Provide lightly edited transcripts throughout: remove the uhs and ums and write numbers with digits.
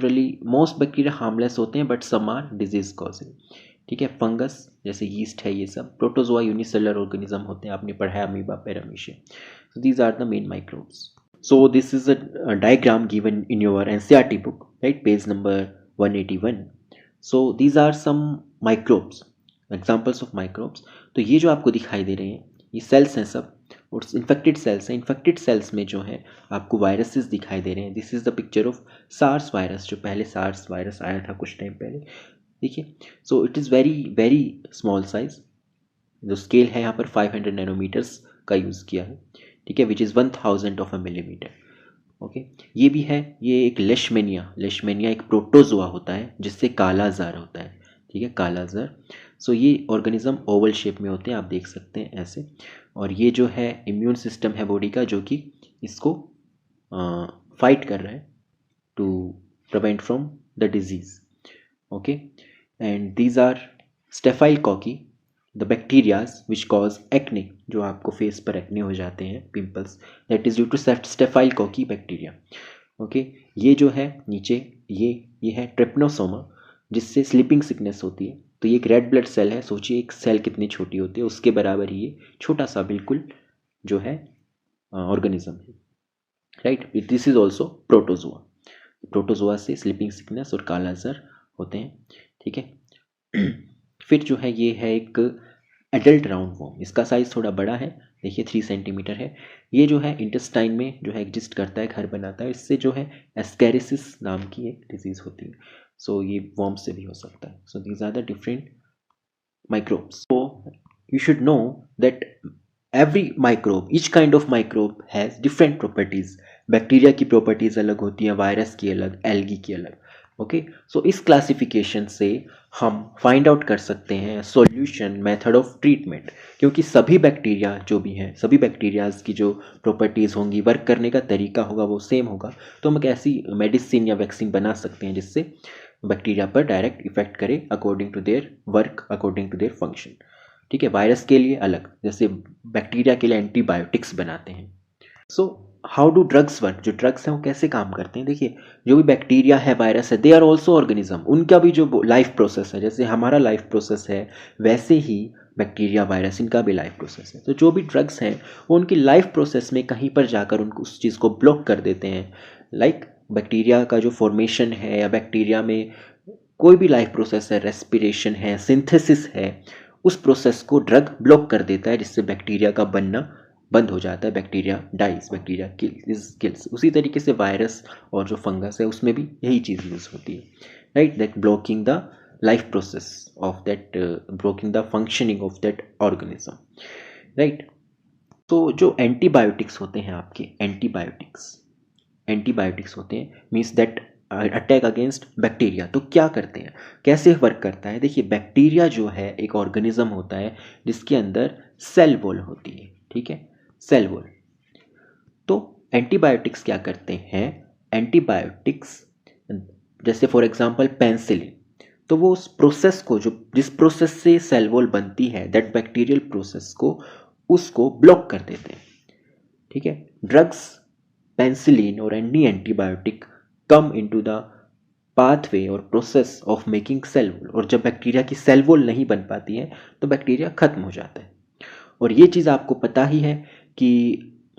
Generally most bacteria harmless होते हैं but some are disease causing, ठीक है। फंगस जैसे यीस्ट है, ये सब प्रोटोजोआ यूनिसेलुलर ऑर्गेनिज्म होते हैं, आपने पढ़ा है amoeba, paramecia. So these are the main microbes. So this is a diagram given in your NCERT book, right? Page number 181. So these are some microbes, examples of microbes. तो ये जो आपको दिखाई दे रहे हैं ये सेल्स हैं सब, और इन्फेक्टेड सेल्स हैं. इन्फेक्टेड सेल्स में जो है आपको वायरसेस दिखाई दे रहे हैं. This is the picture of SARS virus, जो पहले सार्स वायरस आया था कुछ टाइम पहले, देखिए. So it is very very small size. जो स्केल है यहाँ पर 500 नैनोमीटर्स का यूज़ किया है, ठीक है, which is 1000 of a millimetre. Okay, ये भी है. ये एक लेशमेनिया एक प्रोटोजोआ होता है जिससे काला जार होता है, ठीक है, काला जार. सो ये ऑर्गेनिज्म ओवल शेप में होते हैं, आप देख सकते हैं ऐसे. और ये जो है इम्यून सिस्टम है बॉडी का, जो कि इसको फाइट कर रहा है to prevent from the disease. Okay, and these are staphylococci, the bacterias which cause acne, जो आपको फेस पर एक्ने हो जाते हैं, pimples, that is due to staphylococci bacteria. Okay, ये जो है नीचे ये है ट्रिप्नोसोमा, जिससे स्लीपिंग सिकनेस होती है. तो ये एक रेड ब्लड सेल है. सोचिए एक सेल कितनी छोटी होती है, उसके बराबर ही ये छोटा सा बिल्कुल जो है ऑर्गेनिज्म है, right. This is also protozoa. Protozoa से स्लीपिंग सिकनेस और काला जार होते हैं, ठीक है. फिर जो है ये है एक एडल्ट राउंड वॉर्म. इसका साइज़ थोड़ा बड़ा है, देखिए 3 सेंटीमीटर है. ये जो है इंटेस्टाइन में जो है एग्जिस्ट करता है, घर बनाता है. इससे जो है एस्केरिसिस नाम की एक डिजीज़ होती है. सो ये वॉर्म से भी हो सकता है. So these are the different microbes. So you should know that every microbe, each kind of microbe has different properties. Bacteria की प्रॉपर्टीज़ अलग होती हैं, वायरस की अलग, एल्गी की अलग. ओके, सो इस क्लासिफिकेशन से हम फाइंड आउट कर सकते हैं सॉल्यूशन, मेथड ऑफ ट्रीटमेंट. क्योंकि सभी बैक्टीरिया जो भी हैं, सभी बैक्टीरियाज की जो प्रॉपर्टीज़ होंगी, वर्क करने का तरीका होगा, वो सेम होगा. तो हम एक ऐसी मेडिसिन या वैक्सीन बना सकते हैं जिससे बैक्टीरिया पर डायरेक्ट इफेक्ट करे according to their work, according to their function, ठीक है. वायरस के लिए अलग, जैसे बैक्टीरिया के लिए एंटीबायोटिक्स बनाते हैं. So how do drugs work, जो ड्रग्स हैं वो कैसे काम करते हैं. देखिए, जो भी बैक्टीरिया है, वायरस है, दे आर ऑल्सो ऑर्गेनिज्म. उनका भी जो लाइफ प्रोसेस है, जैसे हमारा लाइफ प्रोसेस है, वैसे ही बैक्टीरिया, वायरस, इनका भी लाइफ प्रोसेस है. तो जो भी ड्रग्स हैं वो उनकी लाइफ प्रोसेस में कहीं पर जाकर उनको उस चीज़ को ब्लॉक कर देते हैं. लाइक बैक्टीरिया का जो फॉर्मेशन है, या बैक्टीरिया में कोई भी लाइफ प्रोसेस है, रेस्पिरेशन है, सिंथेसिस है, उस प्रोसेस को ड्रग ब्लॉक कर देता है, जिससे बैक्टीरिया का बनना बंद हो जाता है. Bacteria dies, bacteria kills. उसी तरीके से वायरस और जो फंगस है उसमें भी यही चीज़ यूज़ होती है, right. That blocking the life process of that, blocking the functioning of that organism, right. तो जो एंटीबायोटिक्स होते हैं, आपके एंटीबायोटिक्स होते हैं, means that attack against bacteria. तो क्या करते हैं, कैसे वर्क करता है. देखिए, बैक्टीरिया जो है एक ऑर्गेनिज्म होता है जिसके अंदर सेल वॉल होती है, ठीक है, सेल वॉल. तो एंटीबायोटिक्स क्या करते हैं, एंटीबायोटिक्स जैसे फॉर एग्जांपल पेंसिलिन, तो वो उस प्रोसेस को, जो जिस प्रोसेस से सेल वॉल बनती है, दैट बैक्टीरियल प्रोसेस को, उसको ब्लॉक कर देते हैं, ठीक है. ड्रग्स, पेंसिलिन और any antibiotic come into the pathway और process of making cell wall. और जब बैक्टीरिया की सेल वॉल नहीं बन पाती है तो बैक्टीरिया खत्म हो जाता है. और ये चीज़ आपको पता ही है कि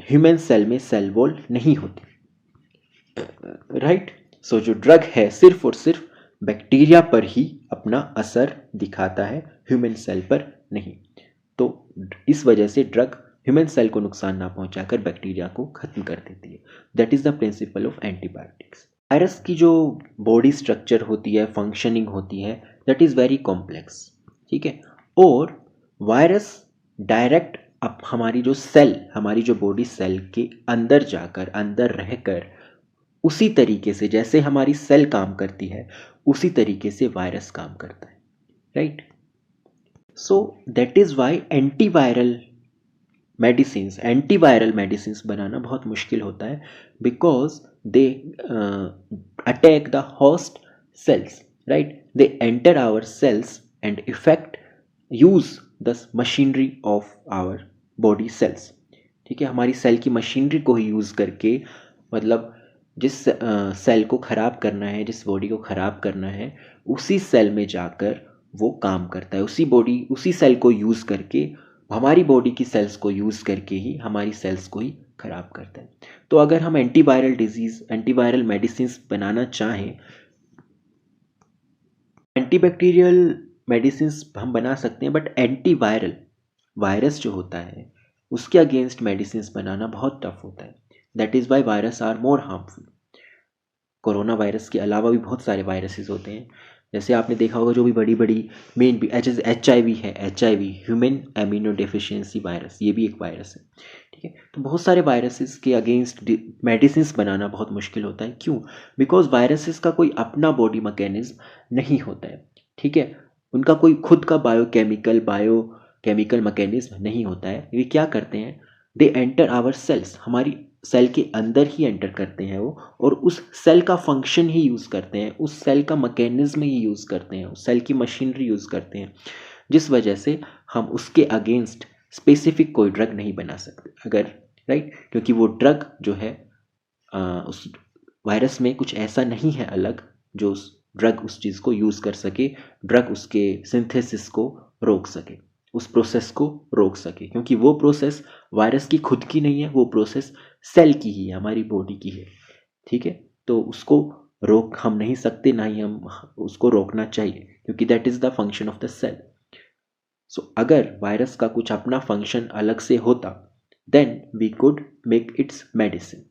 ह्यूमन सेल में सेल वॉल नहीं होती, राइट. सो जो ड्रग है सिर्फ और सिर्फ बैक्टीरिया पर ही अपना असर दिखाता है, ह्यूमन सेल पर नहीं. तो इस वजह से ड्रग ह्यूमन सेल को नुकसान ना पहुंचाकर बैक्टीरिया को खत्म कर देती है. That is the principle of antibiotics. Virus की जो बॉडी स्ट्रक्चर होती है, फंक्शनिंग होती है, दैट इज वेरी कॉम्प्लेक्स, ठीक है. और वायरस डायरेक्ट अब हमारी जो सेल, हमारी जो बॉडी सेल के अंदर जाकर, अंदर रहकर, उसी तरीके से जैसे हमारी सेल काम करती है, उसी तरीके से वायरस काम करता है, right. So that is why antiviral medicines बनाना बहुत मुश्किल होता है, because they attack the host cells, right. They enter our cells and effect, use the machinery of our body cells, ठीक है. हमारी सेल की मशीनरी को ही यूज़ करके, मतलब जिस सेल को ख़राब करना है, जिस बॉडी को ख़राब करना है, उसी सेल में जाकर वो काम करता है। उसी सेल को यूज़ करके, हमारी बॉडी की सेल्स को यूज़ करके ही हमारी सेल्स को ही ख़राब करता है। तो अगर हम एंटीवायरल मेडिसिन बनाना चाहें, एंटीबैक्टीरियल मेडिसिन हम बना सकते हैं, बट एंटीवायरल, वायरस जो होता है उसके अगेंस्ट मेडिसिन बनाना बहुत टफ होता है। That is why virus are more harmful. Corona virus के अलावा भी बहुत सारे वायरसेस होते हैं, जैसे आपने देखा होगा जो भी बड़ी बड़ी मेन भी HIV है, HIV human amino deficiency virus, ये भी एक वायरस है। ठीक है, तो बहुत सारे वायरसेस के अगेंस्ट मेडिसिन बनाना बहुत मुश्किल होता है। क्यों? बिकॉज वायरसेस का कोई अपना बॉडी मैकेनिज्म नहीं होता है। ठीक है, उनका कोई खुद का बायोकेमिकल मैकेनिज्म नहीं होता है। ये क्या करते हैं? दे एंटर आवर सेल्स, हमारी सेल के अंदर ही एंटर करते हैं वो, और उस सेल का फंक्शन ही यूज़ करते हैं, उस सेल का मैकेनिज्म ही यूज़ करते हैं, उस सेल की मशीनरी यूज़ करते हैं, जिस वजह से हम उसके अगेंस्ट स्पेसिफिक कोई ड्रग नहीं बना सकते। अगर राइट, क्योंकि वो ड्रग जो है उस वायरस में कुछ ऐसा नहीं है अलग जो उस ड्रग उस चीज़ को यूज़ कर सके, ड्रग उसके सिंथेसिस को रोक सके, उस प्रोसेस को रोक सके, क्योंकि वो प्रोसेस वायरस की खुद की नहीं है, वो प्रोसेस सेल की ही है, हमारी बॉडी की है। ठीक है, तो उसको रोक हम नहीं सकते, ना ही हम उसको रोकना चाहिए, क्योंकि that is the function of the cell. So अगर वायरस का कुछ अपना फंक्शन अलग से होता, then we could make its medicine,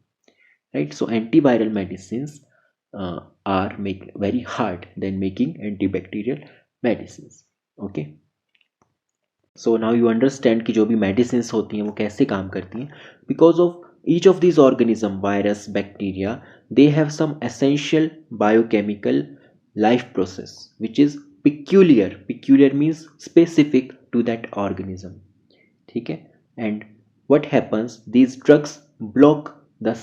right? So antiviral medicines are make very hard than making antibacterial medicines. Okay, so now you understand कि जो भी medicines होती हैं वो कैसे काम करती हैं. Because of each of these organism, virus, bacteria, they have some essential biochemical life process which is peculiar means specific to that organism. ठीक है, and what happens, these drugs block the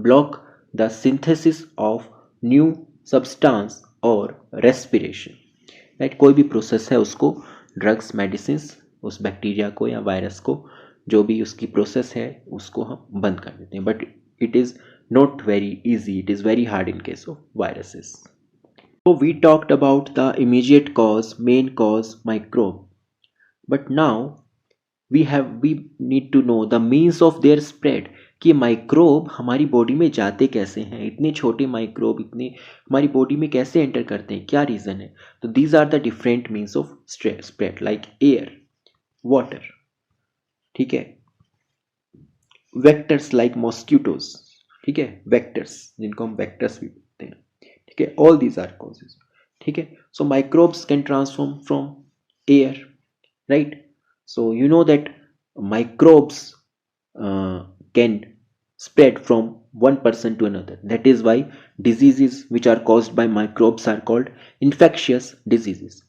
block the synthesis of new substance और respiration, right? कोई भी process है उसको drugs medicine उस bacteria को या वायरस को, जो भी उसकी प्रोसेस है उसको हम बंद कर देते हैं, but it is not very easy, it is very hard in case of viruses. So we talked about the immediate cause, main cause, microbe, but now we need to know the means of their spread, कि microbe हमारी body में जाते कैसे हैं, इतने छोटे microbe इतने हमारी बॉडी में कैसे एंटर करते हैं, क्या रीज़न है? तो these are the different means of spread, like air, water, ठीक है, वेक्टर्स लाइक मॉस्किटोज, ठीक है, वेक्टर्स जिनको हम वेक्टर्स भी बोलते हैं, ठीक है, ऑल दीज आर कॉजेज. ठीक है, so microbes can transform from air, right? So you know that microbes can spread from one person to another. That is why diseases which are caused by microbes are called infectious diseases,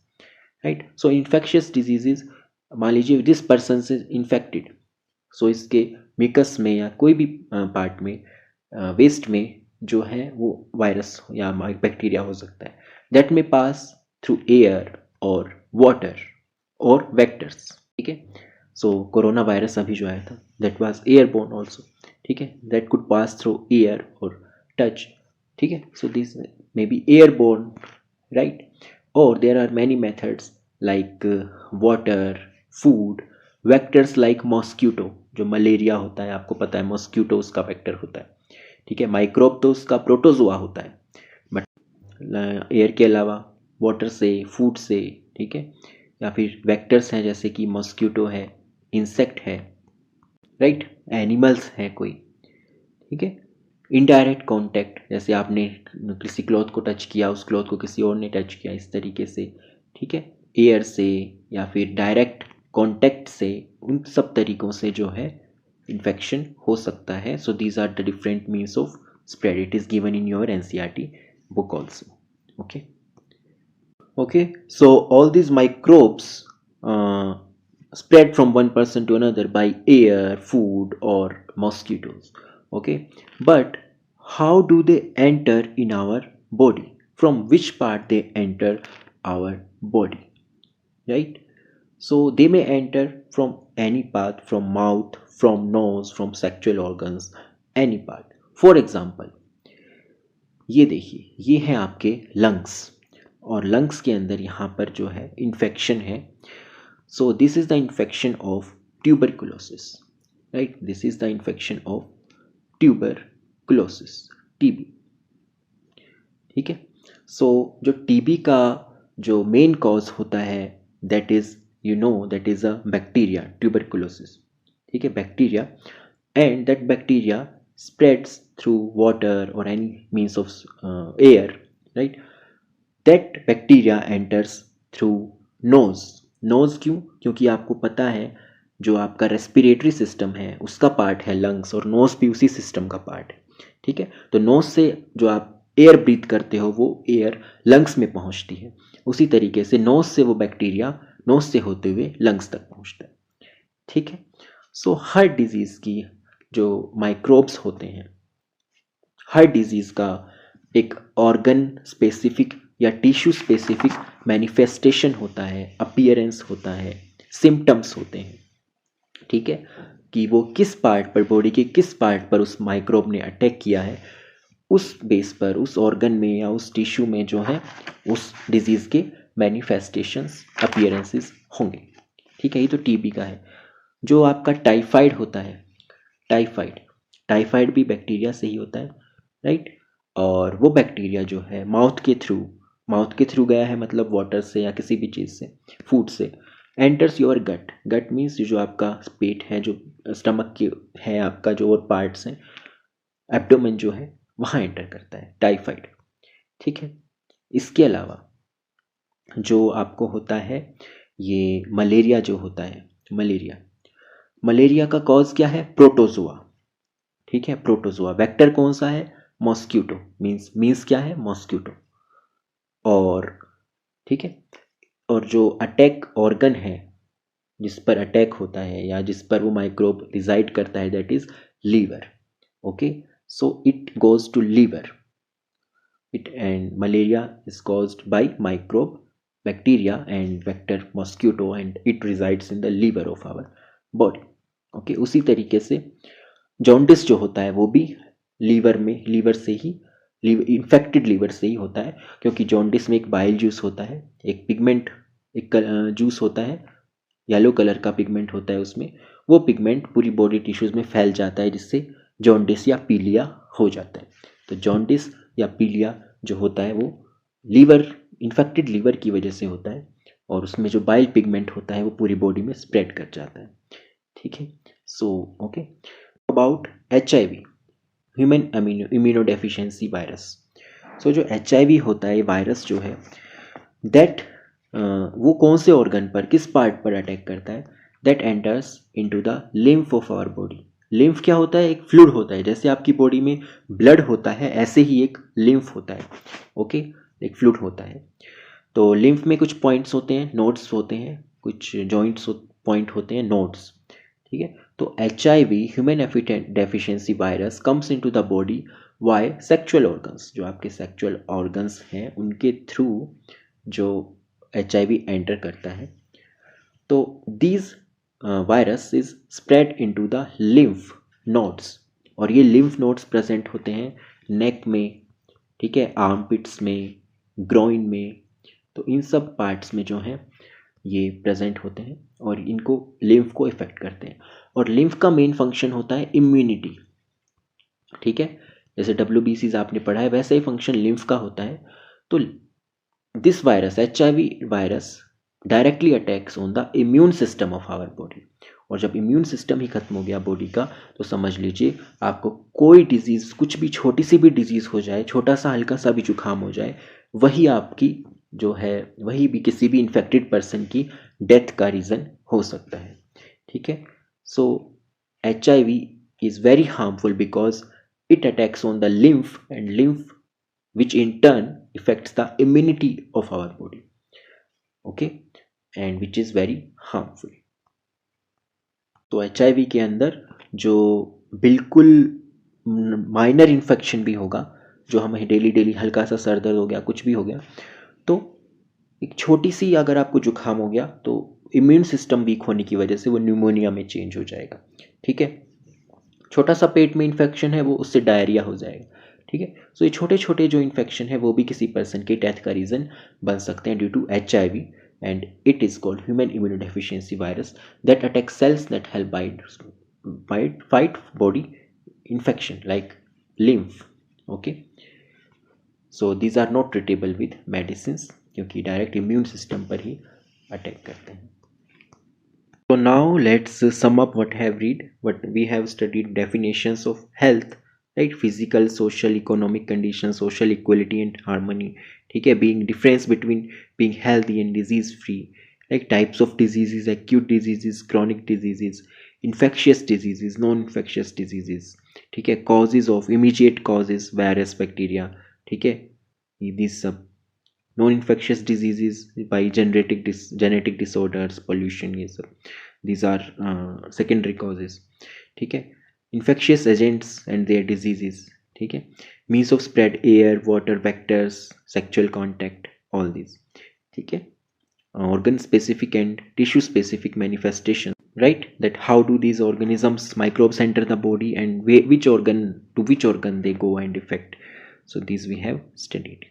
right? So infectious diseases, मान लीजिए जिस person से infected, सो इसके mix में या कोई भी part में, वेस्ट में जो है वो वायरस या बैक्टीरिया हो सकता है, दैट में पास थ्रू एयर और वाटर और वेक्टर्स. ठीक है, सो कोरोना वायरस अभी जो आया था दैट वाज एयरबोर्न ऑल्सो. ठीक है, that could pass through air और टच. ठीक है, so this may be airborne, right? और there are many methods like water, food, vectors like mosquito, जो मलेरिया होता है आपको पता है मॉस्क्यूटो उसका वेक्टर होता है. ठीक है, माइक्रोब तो उसका प्रोटोजोआ होता है, बट एयर के अलावा वाटर से, फूड से, ठीक है, या फिर वेक्टर्स हैं जैसे कि मॉस्क्यूटो है, इंसेक्ट है, राइट, एनिमल्स हैं कोई. ठीक है, इनडायरेक्ट कांटेक्ट, जैसे आपने किसी क्लॉथ को टच किया, उस क्लॉथ को किसी और ने टच किया, इस तरीके से. ठीक है, एयर से या फिर डायरेक्ट कांटेक्ट से, उन सब तरीकों से जो है इन्फेक्शन हो सकता है. So these are the different means of spread. It is given in your NCERT book also. Okay. Okay, so all these microbes spread from one person to another by air, food, or mosquitoes. Okay, but how do they enter in our body? From which part they enter our body, right? So they may enter from any part, from mouth, from nose, from sexual organs, any part. For example ये देखिए, ये है आपके lungs, और lungs के अंदर यहाँ पर जो है इन्फेक्शन है. So this is the infection of tuberculosis, right. This is the infection of tuberculosis, TB. ठीक है. सो जो टीबी का जो मेन कॉज होता है that is that is a bacteria, tuberculosis. ठीक है, bacteria. And that bacteria spreads through water or any means of air, right. That bacteria enters through nose क्यों? क्योंकि आपको पता है जो आपका रेस्पिरेटरी सिस्टम है उसका पार्ट है लंग्स, और नोज भी उसी सिस्टम का पार्ट है. ठीक है, तो नोज से जो आप एयर ब्रीथ करते हो वो एयर लंग्स में पहुंचती है. उसी तरीके से नोज से वो बैक्टीरिया नोज से होते हुए लंग्स तक पहुंचता है. ठीक है. सो हर डिजीज की जो माइक्रोब्स होते हैं, हर डिजीज का एक ऑर्गन स्पेसिफिक या टिश्यू स्पेसिफिक मैनिफेस्टेशन होता है, अपीयरेंस होता है, सिम्टम्स होते हैं. ठीक है, कि वो किस पार्ट पर, बॉडी के किस पार्ट पर उस माइक्रोब ने अटैक किया है, उस बेस पर उस ऑर्गन में या उस टिश्यू में जो है उस डिजीज के मैनिफेस्टेशंस, अपीयरेंसेस होंगे. ठीक है, ये तो टीबी का है. जो आपका टाइफाइड होता है, टाइफाइड भी बैक्टीरिया से ही होता है, राइट. और वो बैक्टीरिया जो है माउथ के थ्रू गया है, मतलब वाटर से या किसी भी चीज़ से, फूड से, एंटर्स योर गट मीन्स जो आपका पेट है, जो स्टमक के है आपका, जो और पार्ट्स हैं, एब्डोमेन जो है वहाँ एंटर करता है टाइफाइड. ठीक है. इसके अलावा जो आपको होता है ये मलेरिया जो होता है, मलेरिया का कॉज क्या है? प्रोटोजोआ. ठीक है, प्रोटोजोआ. वेक्टर कौन सा है? मॉस्क्यूटो. मीन्स क्या है? मॉस्क्यूटो. और ठीक है, और जो अटैक ऑर्गन है जिस पर अटैक होता है या जिस पर वो माइक्रोब रिजाइड करता है that is liver. Okay, so it goes to liver. It and malaria is caused by microbe, bacteria and vector mosquito, and it resides in the liver of our body. Okay, उसी तरीके से jaundice जो होता है वो भी liver से ही, infected liver से ही होता है, क्योंकि जॉन्डिस में एक बाइल जूस होता है, एक पिगमेंट, एक जूस होता है, येलो कलर का पिगमेंट होता है उसमें. वो पिगमेंट पूरी बॉडी टिश्यूज में फैल जाता है जिससे जॉन्डिस या पीलिया हो जाता है. तो जॉन्डिस या पीलिया जो होता है वो इन्फेक्टेड लीवर की वजह से होता है, और उसमें जो बाइल पिगमेंट होता है वो पूरी बॉडी में स्प्रेड कर जाता है. ठीक है. So okay, about HIV, human immunodeficiency virus. So जो HIV होता है, वायरस जो है दैट वो कौन से ऑर्गन पर, किस पार्ट पर अटैक करता है? That enters into the lymph of our body. Lymph क्या होता है? एक फ्लूइड होता है. जैसे आपकी बॉडी में ब्लड होता है ऐसे ही एक लिम्फ होता है. ओके, एक फ्लूइड होता है. तो लिम्फ में कुछ पॉइंट्स होते हैं, नोड्स होते हैं, कुछ जॉइंट्स पॉइंट होते हैं, नोड्स. ठीक है. तो HIV, human deficiency virus, comes into the body via sexual organs. जो आपके सेक्चुअल ऑर्गन्स हैं उनके थ्रू जो HIV एंटर करता है. तो these virus is spread into the lymph nodes, और ये लिम्फ नोड्स प्रेजेंट होते हैं नेक में, ठीक है, आर्मपिट्स में, ग्रोइन में. तो इन सब पार्ट्स में जो है ये प्रेजेंट होते हैं और इनको लिम्फ को इफेक्ट करते हैं. और लिम्फ का मेन फंक्शन होता है इम्यूनिटी. ठीक है, जैसे WBCs आपने पढ़ा है वैसा ही फंक्शन लिम्फ का होता है. तो this virus, HIV virus, directly attacks on the immune system of our body. और जब इम्यून सिस्टम ही खत्म हो गया बॉडी का, तो समझ लीजिए आपको कोई डिजीज़, कुछ भी छोटी सी भी डिजीज़ हो जाए, छोटा सा हल्का सा भी जुकाम हो जाए, वही आपकी जो है, वही भी किसी भी इन्फेक्टेड पर्सन की डेथ का रीज़न हो सकता है. ठीक है. सो HIV is very harmful because it attacks on the lymph, and lymph which in turn affects the immunity of our body. Okay, and which is very harmful. तो HIV के अंदर जो बिल्कुल माइनर इन्फेक्शन भी होगा, जो हमें डेली हल्का सा सर दर्द हो गया, कुछ भी हो गया, तो एक छोटी सी अगर आपको जुकाम हो गया तो इम्यून सिस्टम वीक होने की वजह से वो न्यूमोनिया में चेंज हो जाएगा. ठीक है, छोटा सा पेट में इन्फेक्शन है वो उससे डायरिया हो जाएगा, ठीक है। सो ये छोटे छोटे जो इन्फेक्शन है वो भी किसी पर्सन की डेथ का रीज़न बन सकते हैं due to HIV, and it is called human immunodeficiency virus that attack cells that help bite fight body infection like lymph, okay. So these are not treatable with medicine, क्योंकि direct immune system पर ही attack करते हैं। So now let's sum up what have read. What we have studied definitions of health, right? Physical, social, economic conditions, social equality and harmony. ठीक है, being difference between being healthy and disease free. Like types of diseases, acute diseases, chronic diseases, infectious diseases, non-infectious diseases. ठीक है, causes of immediate causes, virus, bacteria. ठीक है, these सब non-infectious diseases by genetic disorders, pollution, ये सब these are secondary causes, ठीक है। infectious agents and their diseases, ठीक है। means of spread, air, water, vectors, sexual contact, all these, ठीक है। organ specific and tissue specific manifestation, right? That how do these organisms, microbes enter the body and which organ to which organ they go and affect. So these we have studied.